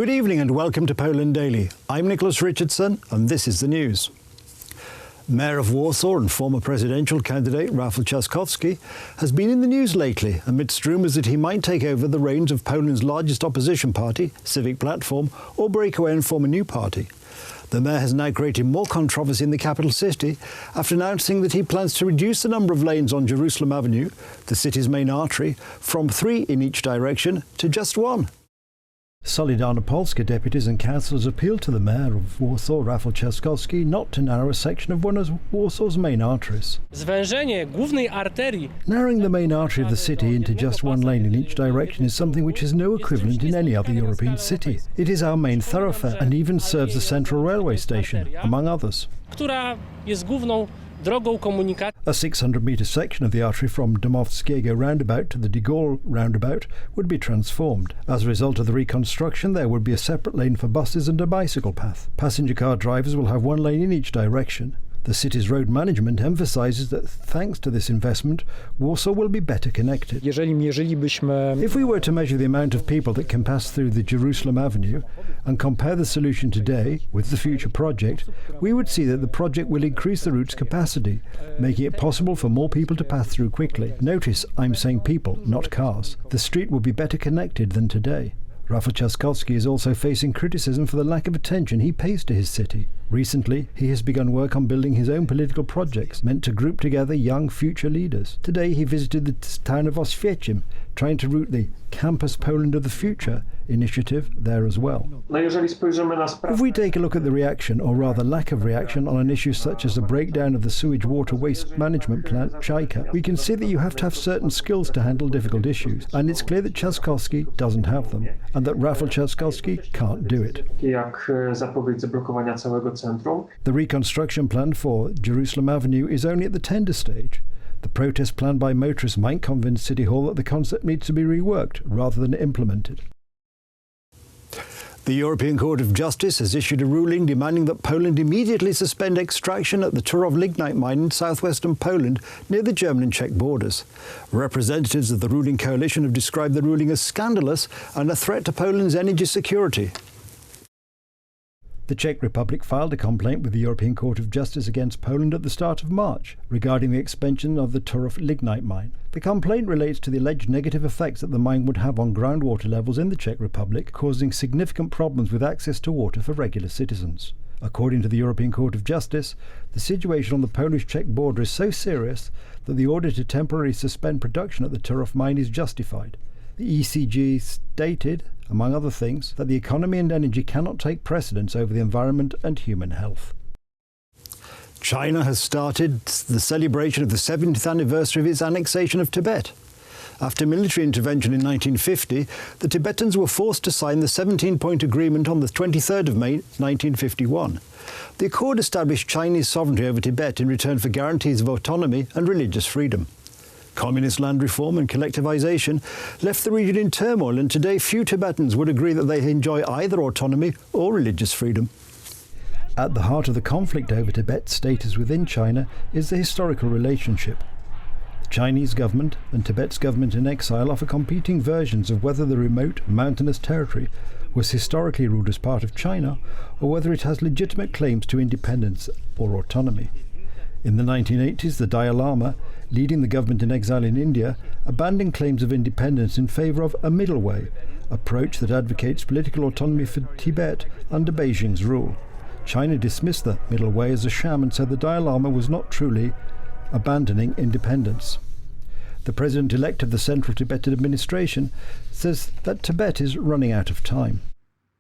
Good evening and welcome to Poland Daily. I'm Nicholas Richardson and this is the news. Mayor of Warsaw and former presidential candidate Rafał Trzaskowski has been in the news lately amidst rumours that he might take over the reins of Poland's largest opposition party, Civic Platform, or break away and form a new party. The mayor has now created more controversy in the capital city after announcing that he plans to reduce the number of lanes on Jerusalem Avenue, the city's main artery, from 3 in each direction to just 1. Solidarna Polska deputies and councillors appealed to the mayor of Warsaw, Rafał Trzaskowski, not to narrow a section of one of Warsaw's main arteries. Narrowing the main artery of the city into just 1 lane in each direction is something which has no equivalent in any other European city. It is our main thoroughfare and even serves the central railway station, among others. A 600-metre section of the artery from Domowskiego roundabout to the de Gaulle roundabout would be transformed. As a result of the reconstruction, there would be a separate lane for buses and a bicycle path. Passenger car drivers will have 1 lane in each direction. The city's road management emphasises that thanks to this investment, Warsaw will be better connected. If we were to measure the amount of people that can pass through the Jerusalem Avenue and compare the solution today with the future project, we would see that the project will increase the route's capacity, making it possible for more people to pass through quickly. Notice, I'm saying people, not cars. The street will be better connected than today. Rafał Trzaskowski is also facing criticism for the lack of attention he pays to his city. Recently, he has begun work on building his own political projects meant to group together young future leaders. Today he visited the town of Oświęcim, trying to root the Campus Poland of the Future initiative there as well. If we take a look at the reaction, or rather lack of reaction, on an issue such as the breakdown of the sewage water waste management plant Czajka, we can see that you have to have certain skills to handle difficult issues, and it's clear that Trzaskowski doesn't have them, and that Rafał Trzaskowski can't do it. The reconstruction plan for Jerusalem Avenue is only at the tender stage. The protest plan by motorists might convince City Hall that the concept needs to be reworked rather than implemented. The European Court of Justice has issued a ruling demanding that Poland immediately suspend extraction at the Turów lignite mine in southwestern Poland near the German and Czech borders. Representatives of the ruling coalition have described the ruling as scandalous and a threat to Poland's energy security. The Czech Republic filed a complaint with the European Court of Justice against Poland at the start of March regarding the expansion of the Turów lignite mine. The complaint relates to the alleged negative effects that the mine would have on groundwater levels in the Czech Republic, causing significant problems with access to water for regular citizens. According to the European Court of Justice, the situation on the Polish-Czech border is so serious that the order to temporarily suspend production at the Turów mine is justified. The ECJ stated, among other things, that the economy and energy cannot take precedence over the environment and human health. China has started the celebration of the 70th anniversary of its annexation of Tibet. After military intervention in 1950, the Tibetans were forced to sign the 17-point agreement on the 23rd of May 1951. The accord established Chinese sovereignty over Tibet in return for guarantees of autonomy and religious freedom. Communist land reform and collectivization left the region in turmoil, and today few Tibetans would agree that they enjoy either autonomy or religious freedom. At the heart of the conflict over Tibet's status within China is the historical relationship. The Chinese government and Tibet's government in exile offer competing versions of whether the remote, mountainous territory was historically ruled as part of China or whether it has legitimate claims to independence or autonomy. In the 1980s, the Dalai Lama, leading the government in exile in India, abandoned claims of independence in favour of a middle way approach that advocates political autonomy for Tibet under Beijing's rule. China dismissed the middle way as a sham and said the Dalai Lama was not truly abandoning independence. The president-elect of the Central Tibetan Administration says that Tibet is running out of time.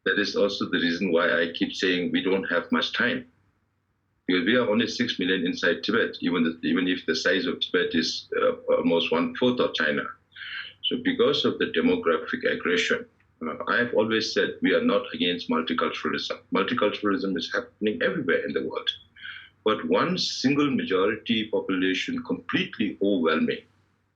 That is also the reason why I keep saying we don't have much time. Because we are only 6 million inside Tibet, even if the size of Tibet is almost 1/4 of China. So because of the demographic aggression, I have always said we are not against multiculturalism. Multiculturalism is happening everywhere in the world. But one single majority population completely overwhelming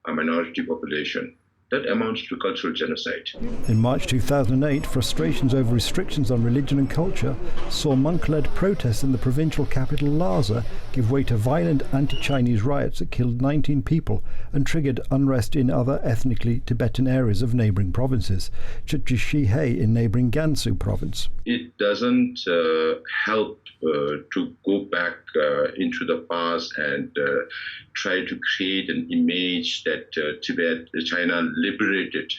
a minority population that amounts to cultural genocide. In March 2008, frustrations over restrictions on religion and culture saw monk-led protests in the provincial capital Lhasa give way to violent anti-Chinese riots that killed 19 people and triggered unrest in other ethnically Tibetan areas of neighbouring provinces, such as Shihei in neighbouring Gansu province. It doesn't help to go back into the past and try to create an image that China liberated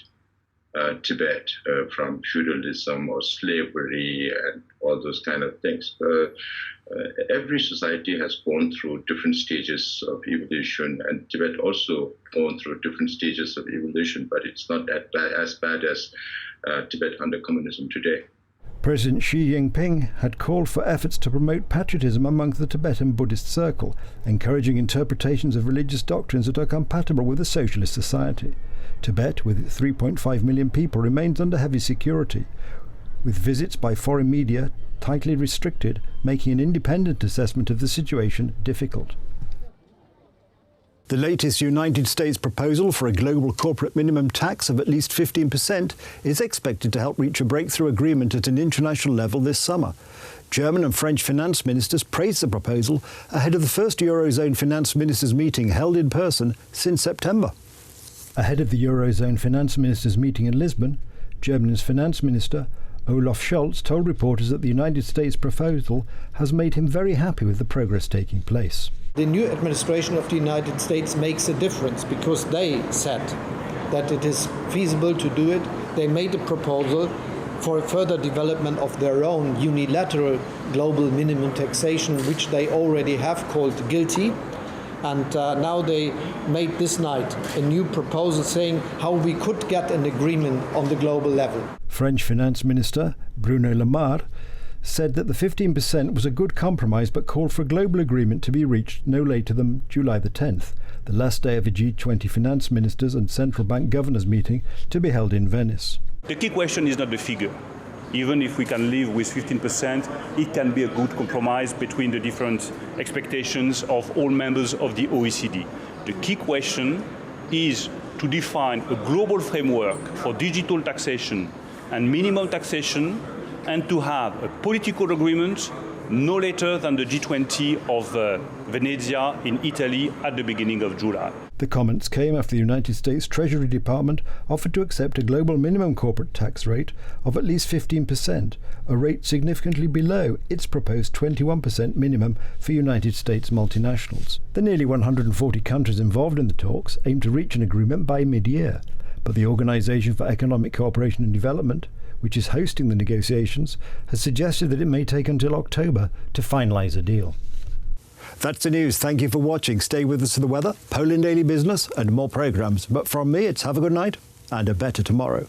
Tibet from feudalism or slavery and all those kind of things. Every society has gone through different stages of evolution, and Tibet also gone through different stages of evolution, but it's not as bad as Tibet under communism today. President Xi Jinping had called for efforts to promote patriotism among the Tibetan Buddhist circle, encouraging interpretations of religious doctrines that are compatible with a socialist society. Tibet, with 3.5 million people, remains under heavy security, with visits by foreign media tightly restricted, making an independent assessment of the situation difficult. The latest United States proposal for a global corporate minimum tax of at least 15% is expected to help reach a breakthrough agreement at an international level this summer. German and French finance ministers praised the proposal ahead of the first Eurozone finance ministers meeting held in person since September. Ahead of the Eurozone finance ministers meeting in Lisbon, Germany's finance minister Olaf Scholz told reporters that the United States proposal has made him very happy with the progress taking place. The new administration of the United States makes a difference because they said that it is feasible to do it. They made a proposal for further development of their own unilateral global minimum taxation, which they already have called guilty. And now they made this night a new proposal saying how we could get an agreement on the global level. French Finance Minister Bruno Le Maire said that the 15% was a good compromise but called for a global agreement to be reached no later than July the 10th, the last day of a G20 finance ministers and central bank governors meeting to be held in Venice. The key question is not the figure. Even if we can live with 15%, it can be a good compromise between the different expectations of all members of the OECD. The key question is to define a global framework for digital taxation and minimal taxation, and to have a political agreement no later than the G20 of Venezia in Italy at the beginning of July. The comments came after the United States Treasury Department offered to accept a global minimum corporate tax rate of at least 15%, a rate significantly below its proposed 21% minimum for United States multinationals. The nearly 140 countries involved in the talks aim to reach an agreement by mid-year, but the Organisation for Economic Cooperation and Development, which is hosting the negotiations, has suggested that it may take until October to finalise a deal. That's the news. Thank you for watching. Stay with us for the weather, Poland Daily Business and more programmes. But from me, it's have a good night and a better tomorrow.